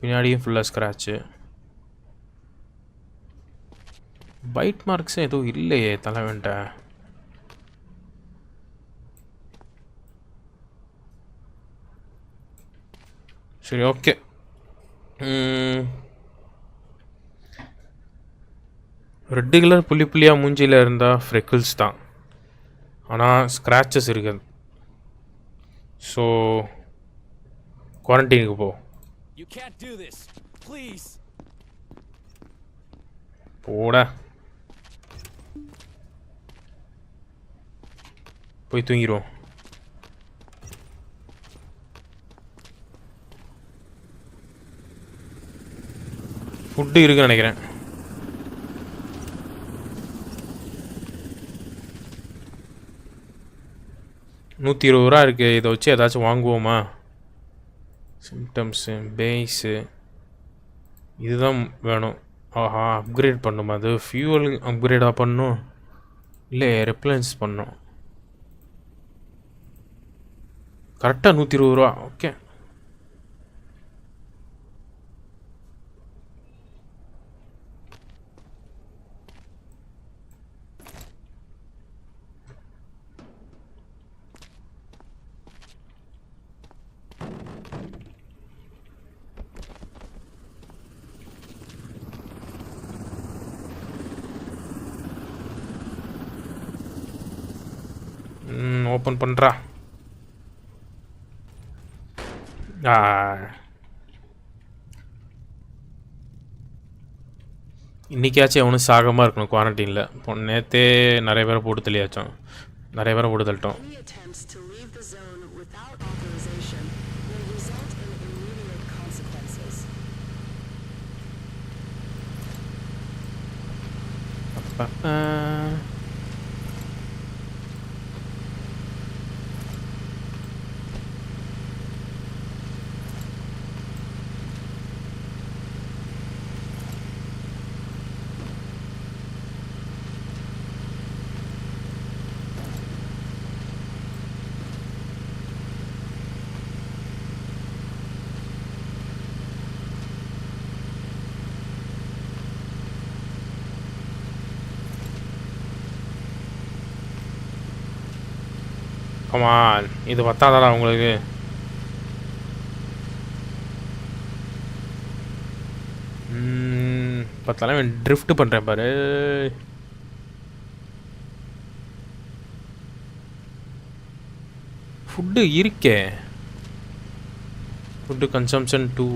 பின்னாடியும் ஃபுல்லாக ஸ்க்ராட்சு. பைட் மார்க்ஸும் எதுவும் இல்லையே தலைவன்ட்ட. சரி, ஓகே. ரெட்டு கலர் புள்ளி புள்ளியாக மூஞ்சியில் இருந்தால் ஃப்ரெக்கிள்ஸ் தான். ஆனால் ஸ்க்ராச்சஸ் இருக்குது. ஸோ குவாரண்டைனுக்கு போ. You can't do this. Please. போடா, போய் தூங்கிடுவோம். ஃபுட்டு இருக்குன்னு நினைக்கிறேன். $120 இருக்குது. இதை வச்சு ஏதாச்சும் வாங்குவோமா? சிம்டம்ஸு, பேஸு, இதுதான் வேணும். அப்கிரேட் பண்ணுமா? அது ஃபியூவல் அப்கிரேடாக பண்ணும், இல்லை ரெப்ளன்ஸ் பண்ணும். கரெக்டாக $120. ஓகே. ஓப்பன் பண்ணுறா. இன்றைக்காச்சும் எவனும் சாகமாக இருக்கணும் குவாரண்டைனில். நேற்றே நிறைய பேரை போட்டு தள்ளியாச்சோம். நிறைய பேரை போட்டு தள்ளிட்டோம். Any attempts to leave the zone without authorization will result in immediate consequences. Come on, இது பத்தாதாடா உங்களுக்கு? பார்த்தாலும் ட்ரிஃப்ட் பண்ணுறேன் பாரு. ஃபுட்டு இருக்கே. ஃபுட்டு கன்சம்ஷன் 2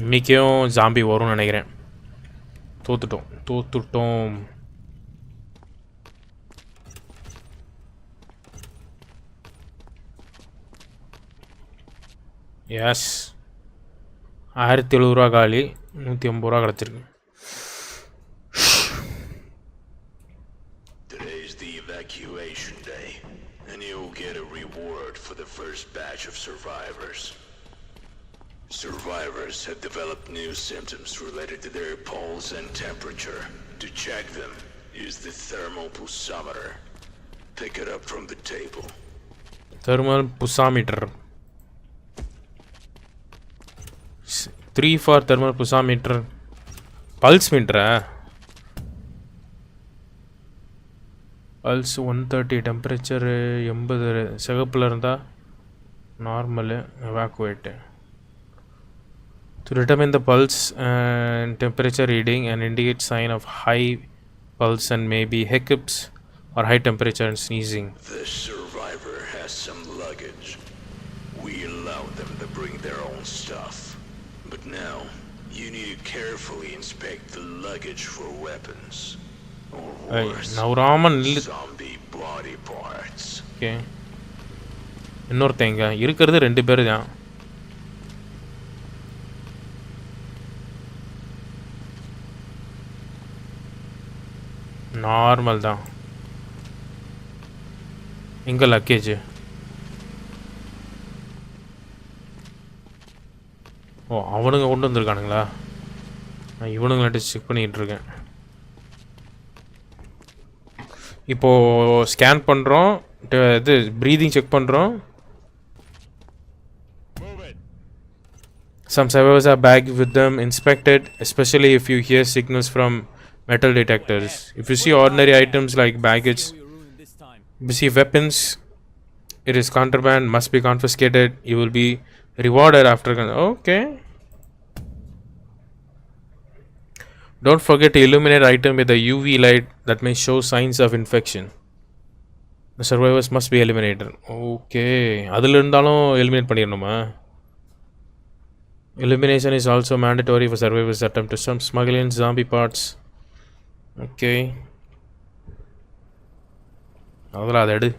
இன்றைக்கும் ஜாம்பி வரும்னு நினைக்கிறேன். தோத்துட்டோம். எஸ், $1700 காலி, $150 கிடச்சிருக்கு. Today's the evacuation day, and you'll get a reward for the first batch of survivors. Survivors have developed new symptoms related to their pulse and temperature. To check them, use the thermal pulsometer. Pick it up from the table. Thermal pulsometer. 3 for thermal pulsometer. Pulse meter. Pulse 130, temperature 80. சிகப்பில் இருந்தால் normal, எவாக்குவேட்டு. To determine the pulse and temperature reading and indicate sign of high pulse and maybe hiccups or high temperature and sneezing. The survivor has some luggage. We allow them to bring their own stuff, but Now, you need to carefully inspect the luggage for weapons. Or worse, zombie body parts. Okay இன்னொருத்தங்க இருக்கிறது 2 பேர் தான். Normal தான். எங்க luggage? ஓ அவனுங்க கொண்டு வந்திருக்கானுங்களா? நான் இவனுங்களாட்ட check பண்ணிகிட்டு இருக்கேன். இப்போது ஸ்கேன் பண்ணுறோம், இது ப்ரீதிங் செக் பண்ணுறோம். Some survivors are bagged with them, inspected, especially if you hear signals from metal detectors. If you see ordinary items like baggage, if you see weapons, it is contraband, must be confiscated. You will be rewarded after. Okay. Don't forget to illuminate item with a UV light that may show signs of infection. The survivors must be eliminated. Okay. அதில் இருந்தாலும் eliminate பண்ணிடணுமா? Elimination is also mandatory for survivors attempt to some smuggle in zombie parts. Okay. அதெல்லாம் அதை எடு.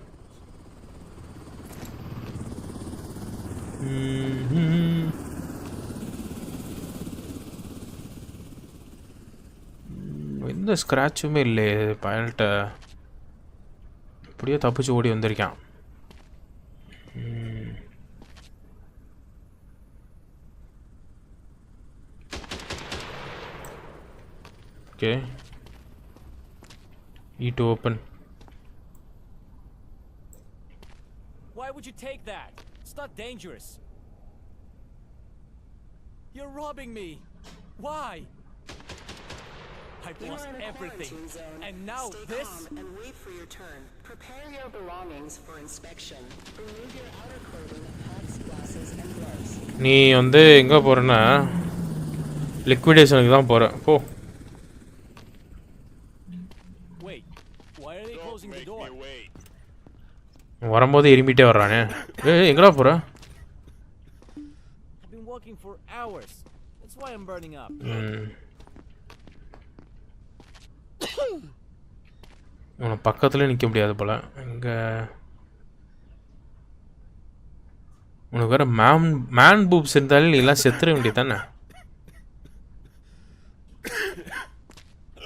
எந்த ஸ்க்ராட்சுமே இல்லையே பயல்கிட்ட. இப்படியே தப்பிச்சு ஓடி வந்திருக்கான். Okay. E to open. Why would you take that? It's not dangerous. You're robbing me. Why? I've lost everything. And now Stay this? calm and wait for your turn. Prepare your belongings for inspection. Remove your outer clothing, hats, glasses, and gloves. நீ வந்து எங்கே போகிறேன்னா லிக்விடேஷனுக்கு தான் போகிற. போ. வரும்போது எரிமிட்டே வர்றானே. எங்கடா போற? உன பக்கத்துல நிக்க முடியாது போல. இங்க உனக்கு வேற மேன் பூப்ஸ் இருந்தாலும் நீ எல்லாம் செத்துற வேண்டியதானே.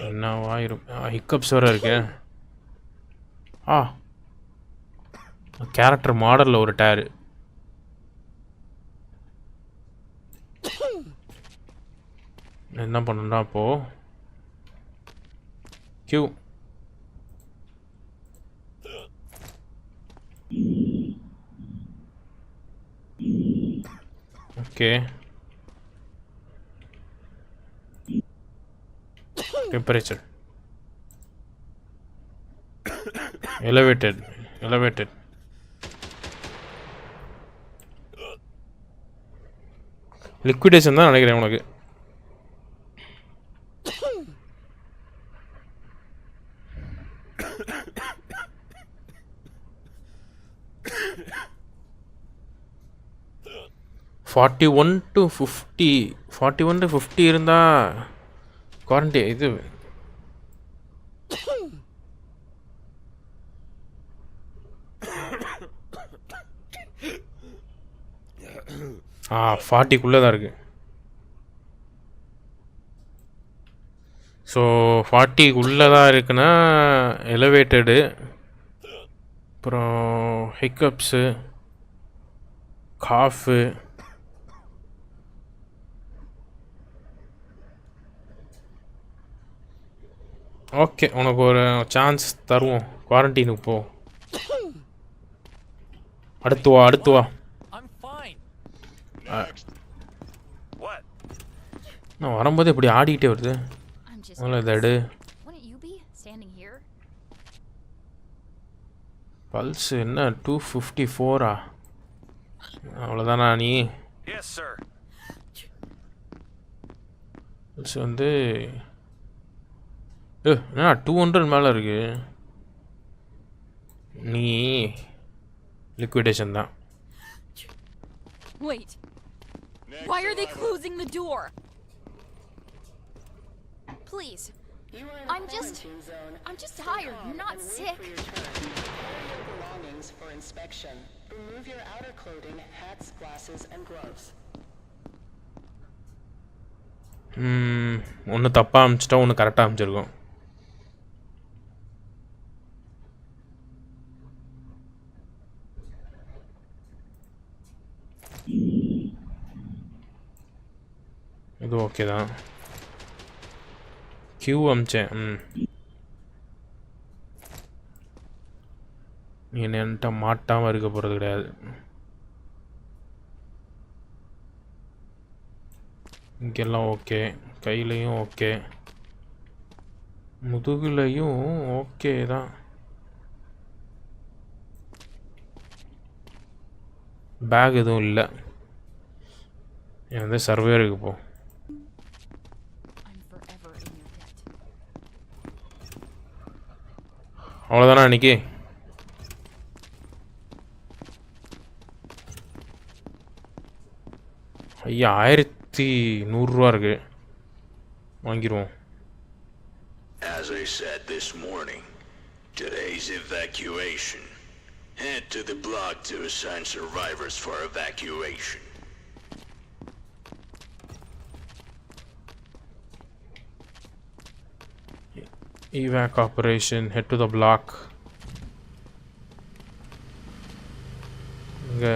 என்னவாயிரும். ஹிக்கப்ஸ் வர இருக்கு. கேரக்டர் மாடலில் ஒரு டயரு. என்ன பண்ணா அப்போ கியூ. Okay temperature elevated. லிக்விடேஷன் தான் நினைக்கிறேன் உனக்கு. $41 to $50 இருந்தா குவாரண்டைன் இது. ஆ 40க்குள்ளே தான் இருக்குது. ஸோ 40க்குள்ளே தான் இருக்குன்னா எலவேட்டடு, அப்புறம் ஹிக்கப்ஸு, காஃபு, ஓகே உனக்கு ஒரு சான்ஸ் தருவோம். குவாரண்டைனுக்கு போ. அடுத்து வா. நான் வரும்போது இப்படி ஆடிக்கிட்டே வருது. பல்ஸ் என்ன 254? அவ்வளோதானா நீ? பல்ஸ் வந்து என்ன 200 மேலே இருக்கு. நீ லிக்விடேஷன் தான். Why are they closing the door? Please. You are in I'm a just- quarantine zone. I'm just Stay tired, calm not and wait sick. for your turn. Prepare your belongings for inspection. Remove your outer clothing, hats, glasses, and gloves. ஒன்று தப்பாக அமிச்சிட்டோம், ஒன்று கரெக்டாக அமிச்சிருக்கோம். இது okay தான். Q அமிச்சேன். என்கிட்ட மாட்டாமல் இருக்க போகிறது கிடையாது. இங்கெல்லாம் ஓகே, கையிலையும் ஓகே, முதுகுலையும் ஓகே தான். பேக் எதுவும் இல்லை. என் சர்வேருக்கு போ. I'm forever in your debt. அவ்வளோதானா அன்றைக்கி? ஐயா 1100 இருக்கு, வாங்கிடுவோம். As I said this morning, today's evacuation. Head to the block to assign survivors for evacuation. Evac operation, head to the block. இங்கே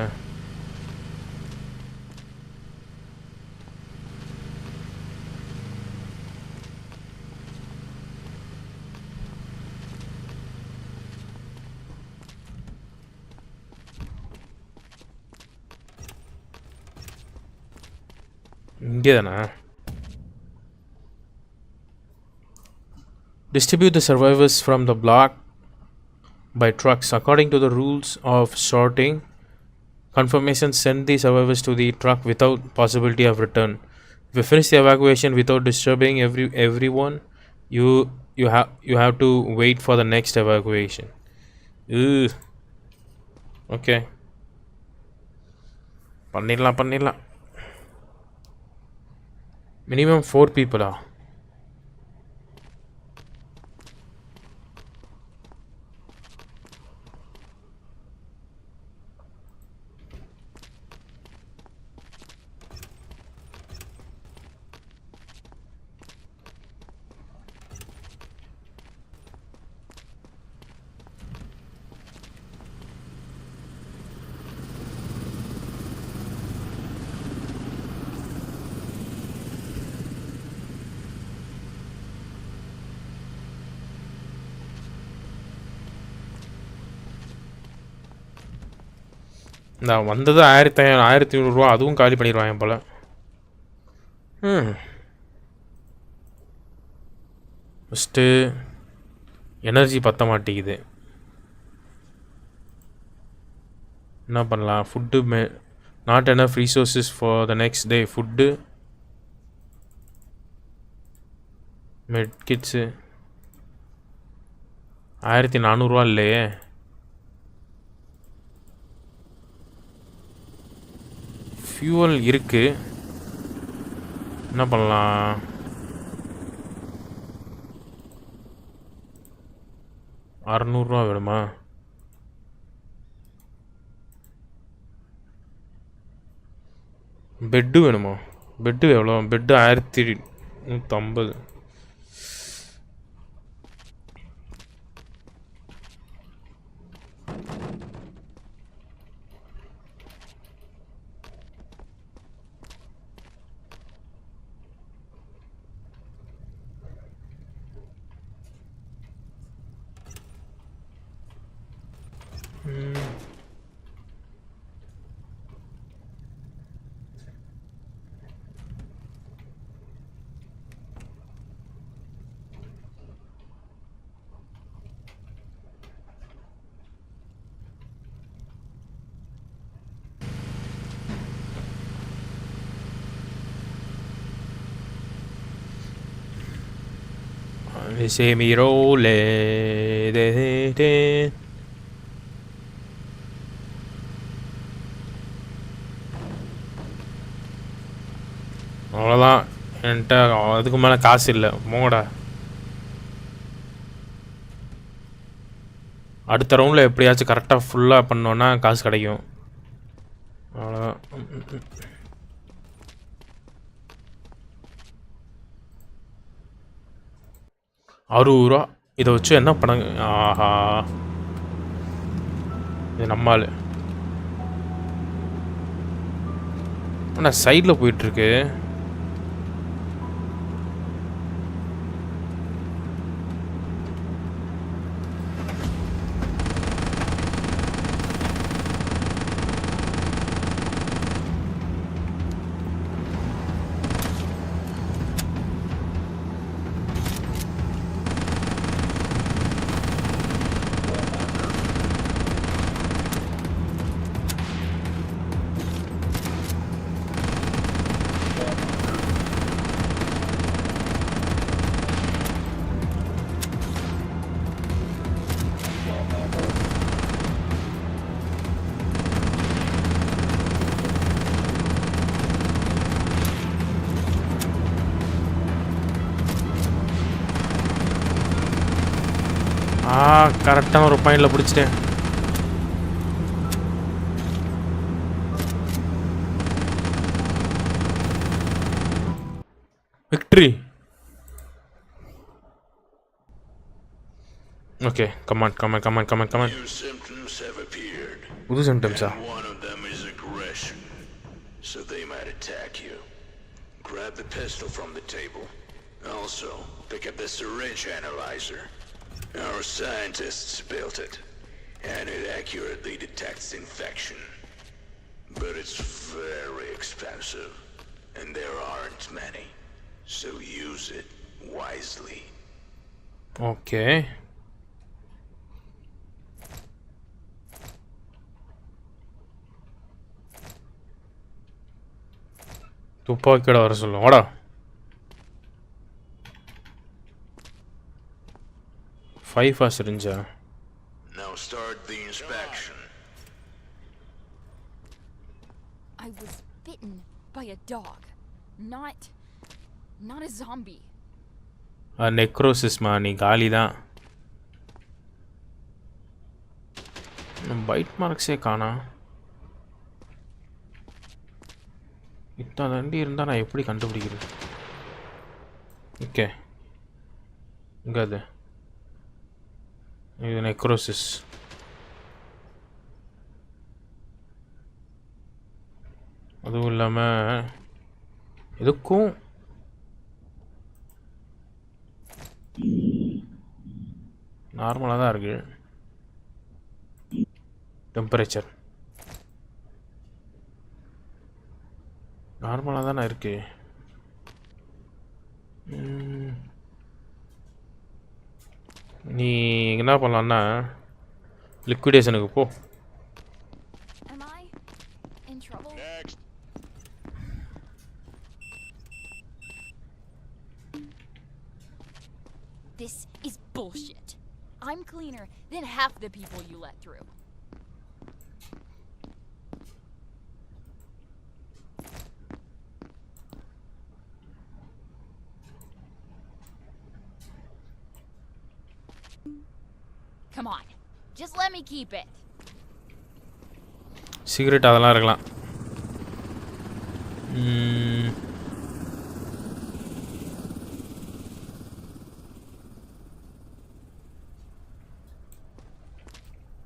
இங்கே தானே? Distribute the survivors from the block by trucks according to the rules of sorting. Confirmation, send the survivors to the truck without possibility of return. If you finish the evacuation without disturbing everyone, you have to wait for the next evacuation. Okay. பண்ணிடலாம். Minimum 4 people. நான் வந்தது 1500 ரூபா, அதுவும் காலி பண்ணிடுவாங்க போல். First energy பற்ற மாட்டேங்குது. என்ன பண்ணலாம்? Food not enough resources for the next day. Food, மெட் கிட்ஸு 1400 இல்லையே. ஃபியூவல் இருக்கு, என்ன பண்ணலாம்? $600 வேணுமா? பெட்டு வேணுமா? பெட்டு எவ்வளோ? பெட்டு 1150. Se miró de அவ்வளோதான். என்கிட்ட அதுக்கு மேலே காசு இல்லை. போங்கடா. அடுத்த ரவுண்டில் எப்படியாச்சும் கரெக்டாக ஃபுல்லாக பண்ணோன்னா காசு கிடைக்கும். அவ்வளோதான். 60 ரூபா. இதை வச்சு என்ன பண்ண? ஆஹா, இது நம்மால். ஆனால் சைடில் போயிட்டுருக்கு. கரெக்டான ஒரு பாயிண்டில் பிடிச்சிட்டேன். Victory. Okay, come on. New symptoms have appeared. புது சிம்டம்ஸா? And one of them is aggression. So they might attack you. Grab the pistol from the table. Also, pick up the syringe analyzer. Our scientists built it, and it accurately detects infection. But it's very expensive, and there aren't many. So use it wisely. Okay. துப்பாக்கியோட வர சொல்லும். வாடா. 5 syringe. Now start the inspection. I was bitten by a dog, not a zombie. நெக்ரோசிஸ்மா, நீ காலி தான். Byte மார்க்ஸே காணா. இத்தனை தண்டி இருந்தால் நான் எப்படி கண்டுபிடிக்கிறது? ஓகே, இங்கே அது இது நெக்ரோசிஸ். அதுவும் இல்லாமல் எதுக்கும் நார்மலாக தான் இருக்கு டெம்பரேச்சர். நார்மலாக தானே இருக்கு. நீ என்ன பண்ணலான்னா லிக்விடேஷனுக்கு போ. Am I in trouble? Next. This is bullshit. I'm cleaner than half the people you let through. Come on, just let me keep it. Cigarette அதெல்லாம் இருக்கலாம்.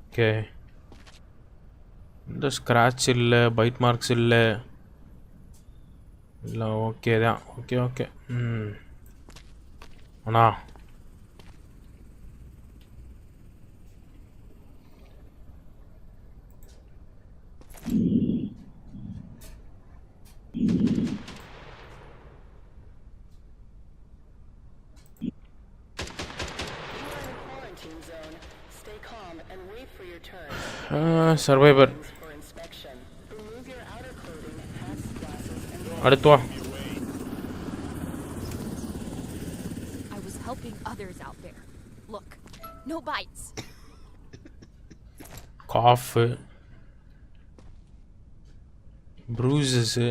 ஓகே, இந்த ஸ்க்ராட்ச் இல்லை, பைட் மார்க்ஸ் இல்லை. இல்லை, ஓகே தான். ஓகே. அண்ணா survivor அடுத்து வா. I was helping others out there. Look, no bites. காஃபு, ப்ரூசஸ்ஸு,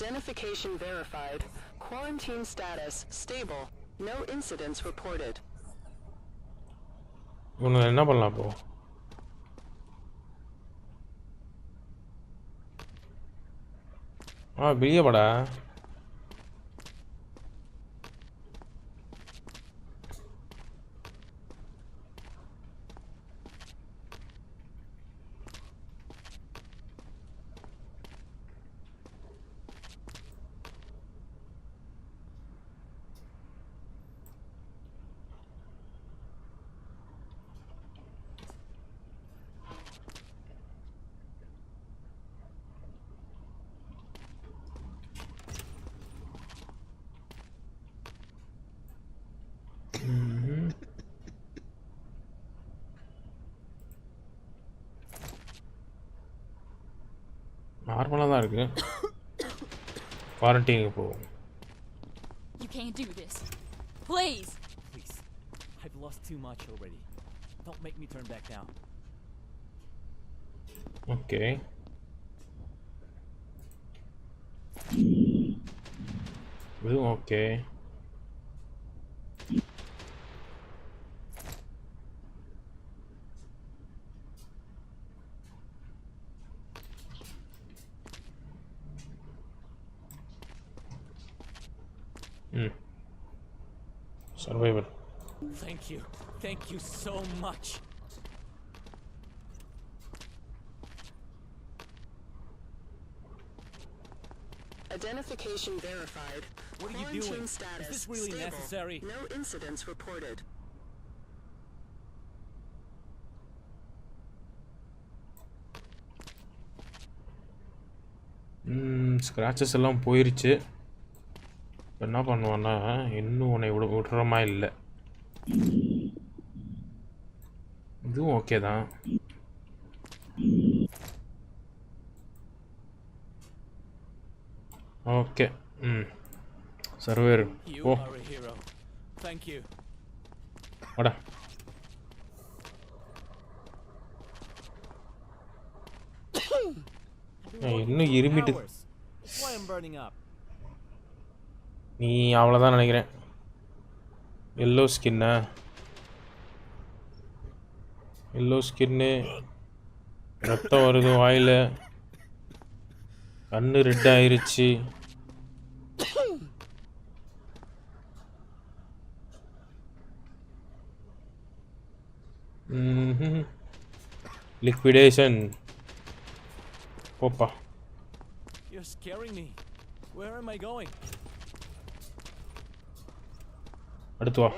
Identification verified. Quarantine status stable. No incidents reported. இவனுங்க என்ன பண்ணலாம் இப்போ? வெளியே வாடா. நார்மலாக தான் இருக்கு. குவாரண்டைனுக்கு போவோம். You can't do this. Please. Please. I've lost too much already. Don't make me turn back now. Okay. இதுவும் okay. Survival. Thank you. Thank you so much. Identification verified. What are you Quarantine doing? status Is this really stable. necessary? No incidents reported. Scratches எல்லாம் போயிருச்சு. இப்போ என்ன பண்ணுவான்னா இன்னும் உன்னை விடுறமா இல்லை. இதுவும் ஓகே தான். ஓகே. சர்வேர் ஓ வாடா. இன்னும் இருமிட்டு. நீ அவ்வளோதான் நினைக்கிறேன். எல்லோ ஸ்கின்னா, எல்லோ ஸ்கின்னு, ரத்தம் வருது வாயில், கண்ணு ரெட் ஆயிருச்சு. லிக்விடேஷன். போப்பா. You're scaring me. Where am I going? அடுத்து வா.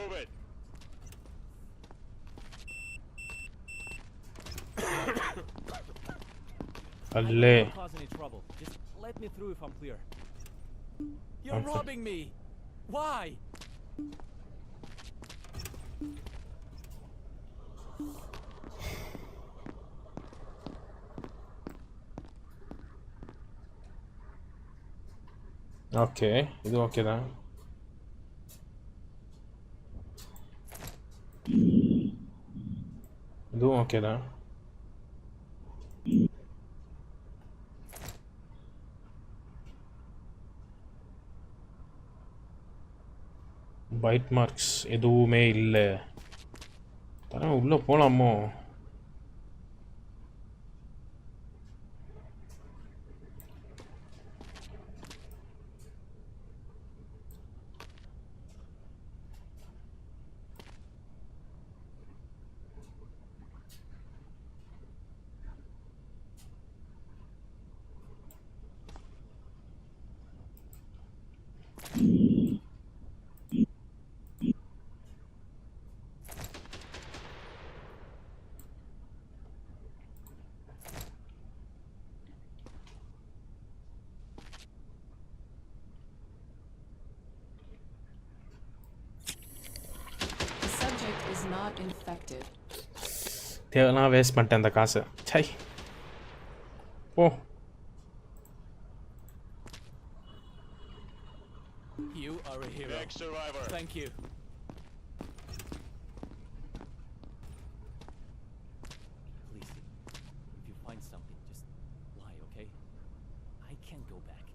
அல்லே. Cause any trouble. Just let me through if I'm clear. You're robbing me. Why? Okay, இது ஓகே தான். இதுவும் ஓகே தான். பைட் மார்க்ஸ் எதுவுமே இல்லை. தர உள்ளே போகலாமோ? The subject is not infected. தேவைலாம் வேஸ்ட் பண்ணிட்டேன் அந்த காசை. சை ஓ. You are a hero. Next survivor. Thank you. Please, if you find something, just lie, okay? I can't go back.